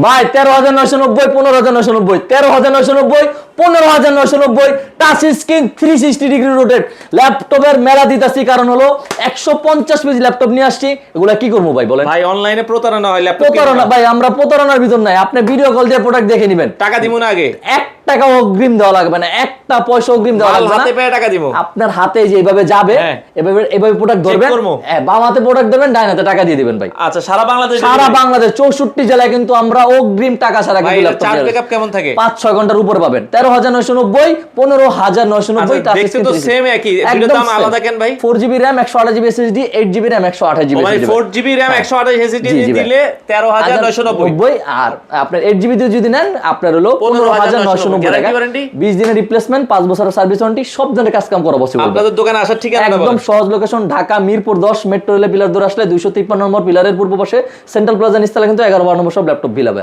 ভাই 13,990, 15,990, 13,990, 15,990, touch screen 360 degree rotate ল্যাপটপের মেলা দিতেছি, কারণ হলো 150 পিস ল্যাপটপ নিয়ে আসছি। এগুলা কি করবো ভাই বলেন? ভাই অনলাইনে প্রতারণা হয় ল্যাপটপ প্রতারণা ভাই, আমরা প্রতারণার ভিতর নাই। আপনি ভিডিও কল দিয়ে প্রোডাক্ট দেখে নেবেন, টাকা দিব না আগে, 1 টাকা অগ্রিম দেওয়া লাগবে না, 1টা পয়সা অগ্রিম দেওয়া লাগবে না, হাতে পেয়ে টাকা দিব। আপনার হাতে যে এইভাবে যাবে, এভাবে প্রোডাক্ট ধরবেন, বাম হাতে প্রোডাক্ট দেবেন, ডান হাতে টাকা দিয়ে দিবেন ভাই। আচ্ছা, সারা বাংলাদেশ 64 জেলায় কিন্তু আমরা অগ্রিম টাকা ছাড়া কিন্তু ল্যাপটপ চার্জ ব্যাকআপ কেমন থাকে? 5-6 ঘন্টার উপরে পাবেন। 13,990, 15,990, টাচ দেখতে তো সেম একই, দুটোর দাম আলাদা কেন ভাই? 4GB RAM 128GB SSD, 8GB RAM 128GB মানে 4GB RAM 128GB SSD দিলে 13,990, আর আপনার 8GB দিয়ে যদি নেন আপনার হলো 15,990 টাকা। 20 দিনের রিপ্লেসমেন্ট, 5 বছরের সার্ভিস ওয়ারেন্টি, সব ধরনের কাজ কাম করা পসিবল। আপনাদের দোকানে আসার ঠিকানা একদম সহজ location, Dhaka Mirpur 10 metro rail pillar ধরে আসলে 253 নম্বর পিলারের পূর্ব পাশে সেন্ট্রাল প্লাজা নিচতলা কিন্তু 11-12 নম্বর সব ল্যাপটপ ভিলাবে।